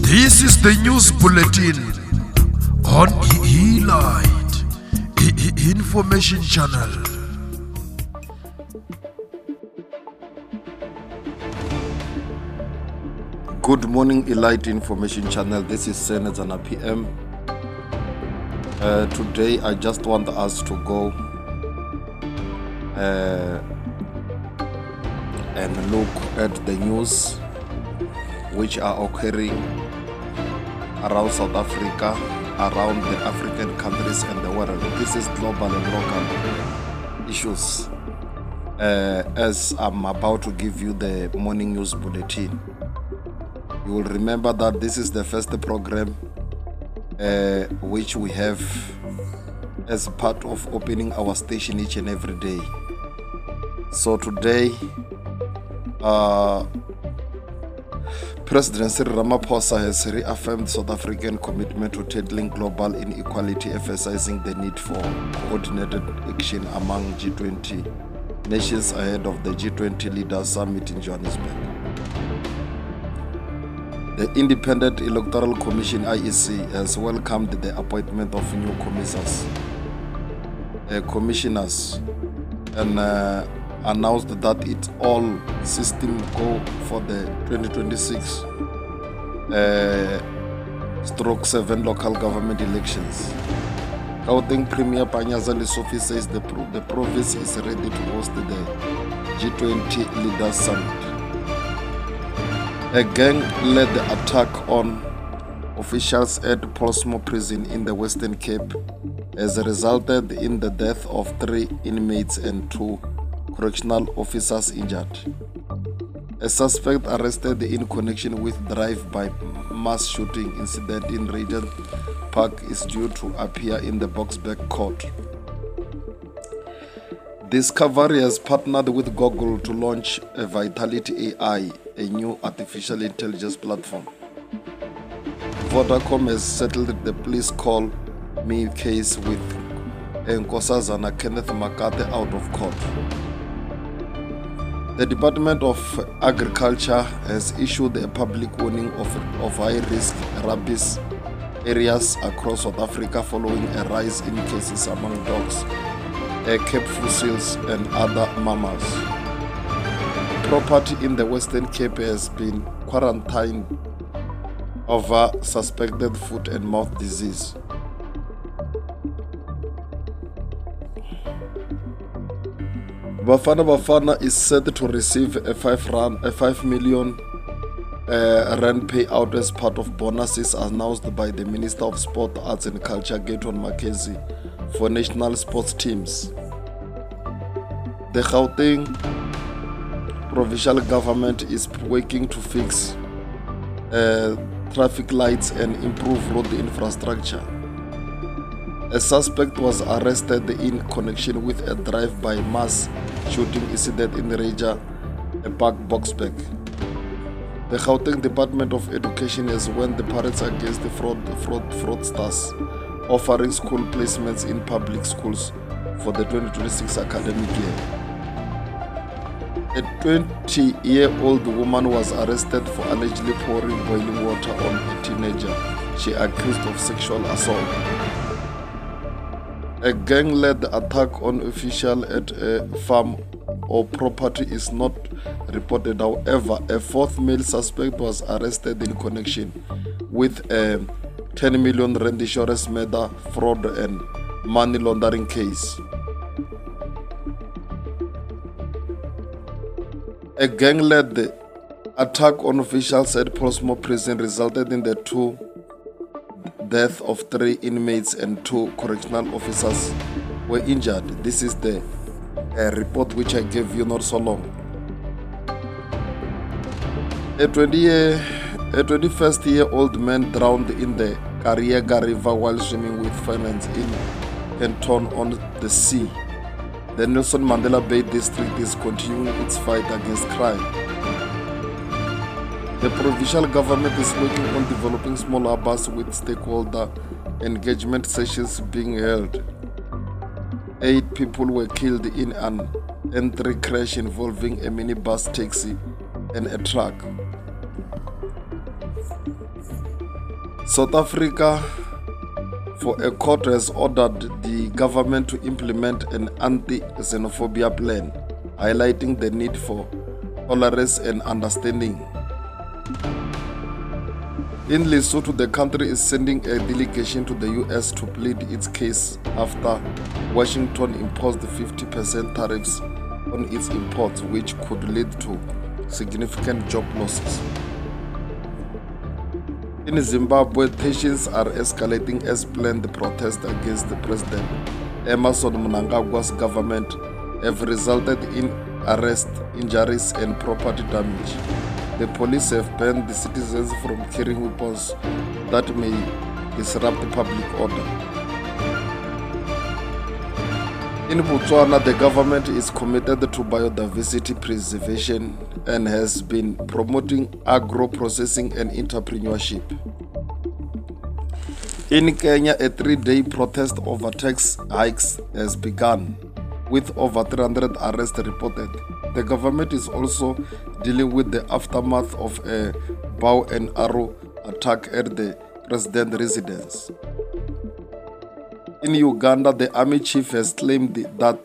This is the news bulletin on Elite Information Channel. Good morning, Elite Information Channel. This is Senator na PM. Today, I just want us to go and look at the news which are occurring around South Africa, around the African countries and the world. This is global and local issues. As I'm about to give you the morning news bulletin, you will remember that this is the first program which we have as part of opening our station each and every day. So today, President Cyril Ramaphosa has reaffirmed South African commitment to tackling global inequality, emphasizing the need for coordinated action among G20 nations ahead of the G20 Leaders Summit in Johannesburg. The Independent Electoral Commission (IEC) has welcomed the appointment of new commissioners and announced that it's all system go for the 2026 /7 local government elections. Gauteng Premier Panyaza Lesofi says the province is ready to host the G20 Leaders Summit. A gang led the attack on officials at Pollsmoor Prison in the Western Cape has resulted in the death of 3 inmates and 2 correctional officers injured. A suspect arrested in connection with drive-by mass shooting incident in Regent Park is due to appear in the Boksburg court. Discovery has partnered with Google to launch a Vitality AI, a new artificial intelligence platform. Vodacom has settled the Please Call Me case with Nkosazana Kenneth McCarthy out of court. The Department of Agriculture has issued a public warning of high-risk rabies areas across South Africa following a rise in cases among dogs, Cape fossils and other mammals. Property in the Western Cape has been quarantined over suspected foot and mouth disease. Bafana is set to receive a 5 million rand payout as part of bonuses announced by the Minister of Sport, Arts and Culture, Gayton McKenzie, for national sports teams. The Gauteng provincial government is working to fix traffic lights and improve road infrastructure. A suspect was arrested in connection with a drive-by mass shooting incident in Regent Park, Boksburg. The Gauteng Department of Education has warned the parents against the fraudsters offering school placements in public schools for the 2026 academic year. A 20-year-old woman was arrested for allegedly pouring boiling water on a teenager she accused of sexual assault. A gang-led attack on official at a farm or property is not reported. However, a 4th male suspect was arrested in connection with a 10 million rand insurance matter fraud and money laundering case. A gang-led attack on officials at Pollsmoor Prison resulted in the death of 3 inmates and 2 correctional officers were injured. This is the report which I gave you not so long. A 21st-year-old man drowned in the Kariega River while swimming with friends in Kenton on the sea. The Nelson Mandela Bay District is continuing its fight against crime. The provincial government is working on developing small harbors with stakeholder engagement sessions being held. 8 people were killed in an entry crash involving a minibus taxi and a truck. South Africa, for a court has ordered the government to implement an anti-xenophobia plan, highlighting the need for tolerance and understanding. In Lesotho, the country is sending a delegation to the US to plead its case after Washington imposed 50% tariffs on its imports, which could lead to significant job losses. In Zimbabwe, tensions are escalating as planned protests against the President Emmerson Mnangagwa's government have resulted in arrests, injuries, and property damage. The police have banned the citizens from carrying weapons that may disrupt the public order. In Botswana, the government is committed to biodiversity preservation and has been promoting agro-processing and entrepreneurship. In Kenya, a 3-day protest over tax hikes has begun, with over 300 arrests reported. The government is also dealing with the aftermath of a bow and arrow attack at the president's residence. In Uganda, the army chief has claimed that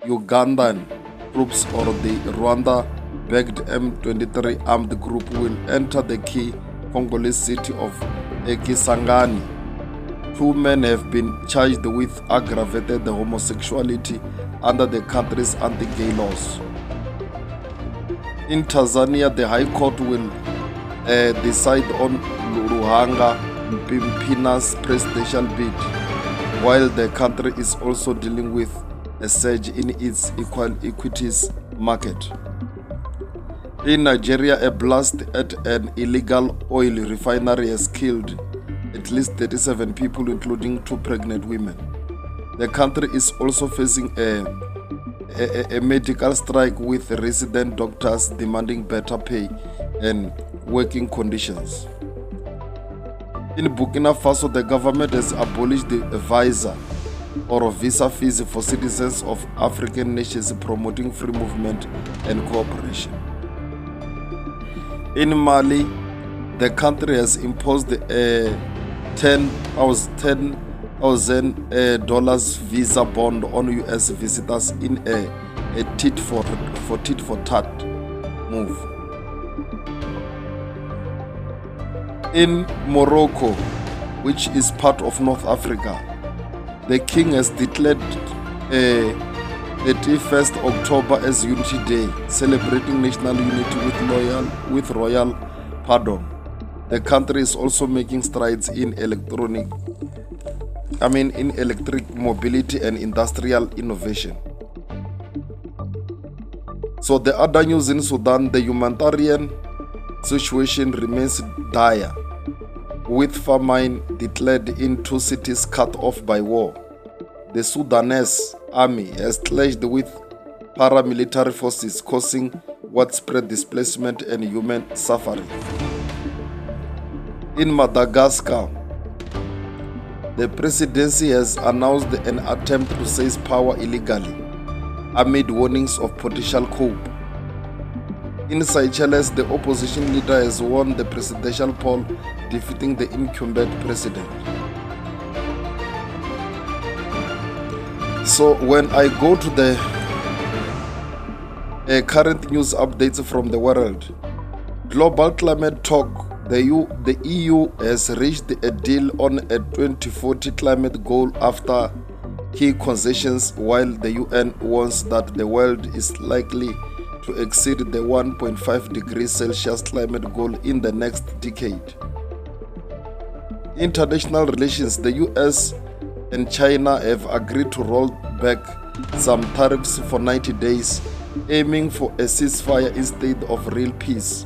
Ugandan troops or the Rwanda-backed M23 armed group will enter the key Congolese city of Kisangani. 2 men have been charged with aggravated homosexuality under the country's anti-gay laws. In Tanzania, the High Court will decide on Luhanga Mpina's presidential bid, while the country is also dealing with a surge in its equities market. In Nigeria, a blast at an illegal oil refinery has killed at least 37 people, including 2 pregnant women. The country is also facing a medical strike, with resident doctors demanding better pay and working conditions. In Burkina Faso, the government has abolished the visa or visa fees for citizens of African nations, promoting free movement and cooperation. In Mali, the country has imposed a $10,000 visa bond on US visitors in a tit-for-tat move. In Morocco, which is part of North Africa, the king has declared 31st October as Unity Day, celebrating national unity with royal pardon. The country is also making strides in electric mobility and industrial innovation. So the other news in Sudan, the humanitarian situation remains dire, with famine declared in 2 cities cut off by war. The Sudanese army has clashed with paramilitary forces, causing widespread displacement and human suffering. In Madagascar, the presidency has announced an attempt to seize power illegally, amid warnings of potential coup. In Seychelles, the opposition leader has won the presidential poll, defeating the incumbent president. So when I go to the current news updates from the world, global climate talk, the EU has reached a deal on a 2040 climate goal after key concessions, while the UN warns that the world is likely to exceed the 1.5 degrees Celsius climate goal in the next decade. International relations, the US and China have agreed to roll back some tariffs for 90 days, aiming for a ceasefire instead of real peace,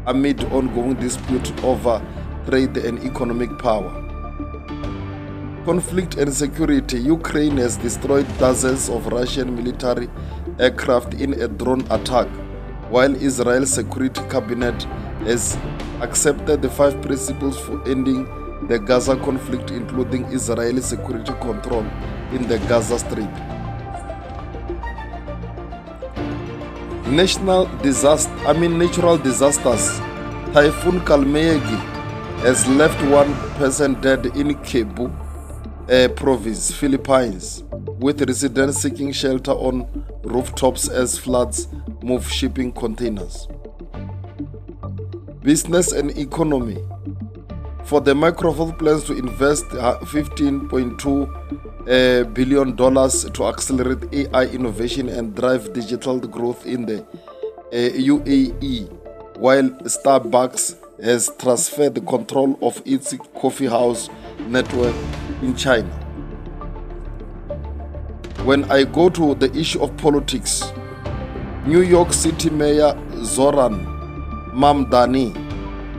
amid ongoing dispute over trade and economic power. Conflict and security, Ukraine has destroyed dozens of Russian military aircraft in a drone attack, while Israel's security cabinet has accepted the 5 principles for ending the Gaza conflict, including Israeli security control in the Gaza Strip. Natural disasters. Typhoon Kalmeyegi has left one person dead in Cebu province, Philippines, with residents seeking shelter on rooftops as floods move shipping containers. Business and economy. For the Microsoft plans to invest $15.2 billion to accelerate AI innovation and drive digital growth in the UAE, while Starbucks has transferred the control of its coffee house network in China. When I go to the issue of politics, New York City Mayor Zoran Mamdani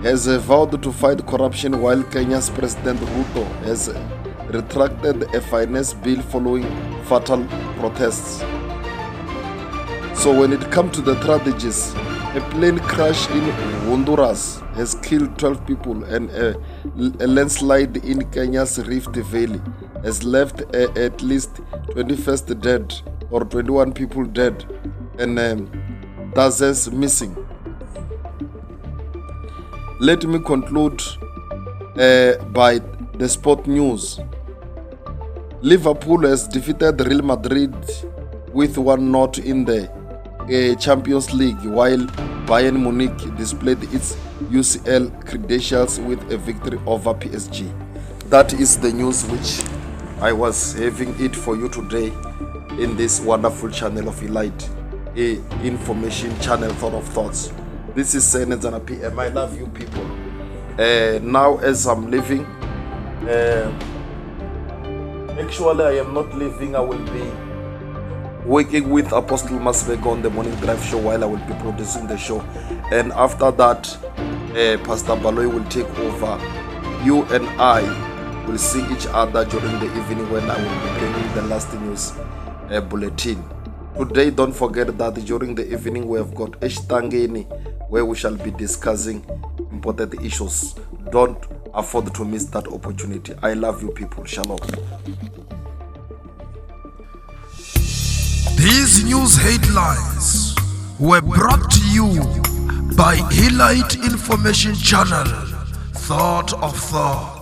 has vowed to fight corruption, while Kenya's President Ruto has retracted a finance bill following fatal protests. So when it comes to the tragedies, a plane crash in Honduras has killed 12 people, and a landslide in Kenya's Rift Valley has left at least 21 dead or 21 people dead and dozens missing. Let me conclude by the sport news. Liverpool has defeated Real Madrid with 1-0 in the Champions League, while Bayern Munich displayed its UCL credentials with a victory over PSG. That is the news which I was having it for you today in this wonderful channel of Elite, a information channel full of thoughts. This is Senedzana PM. I love you people. Now as I'm leaving, actually I am not leaving. I will be working with Apostle Masvego on the Morning Drive show while I will be producing the show. And after that, Pastor Baloy will take over. You and I will see each other during the evening when I will be bringing the last news bulletin. Today, don't forget that during the evening we have got Eshtangeni, where we shall be discussing important issues. Don't afford to miss that opportunity. I love you people. Shalom. These news headlines were brought to you by Elite Information Channel. Thought of Thought.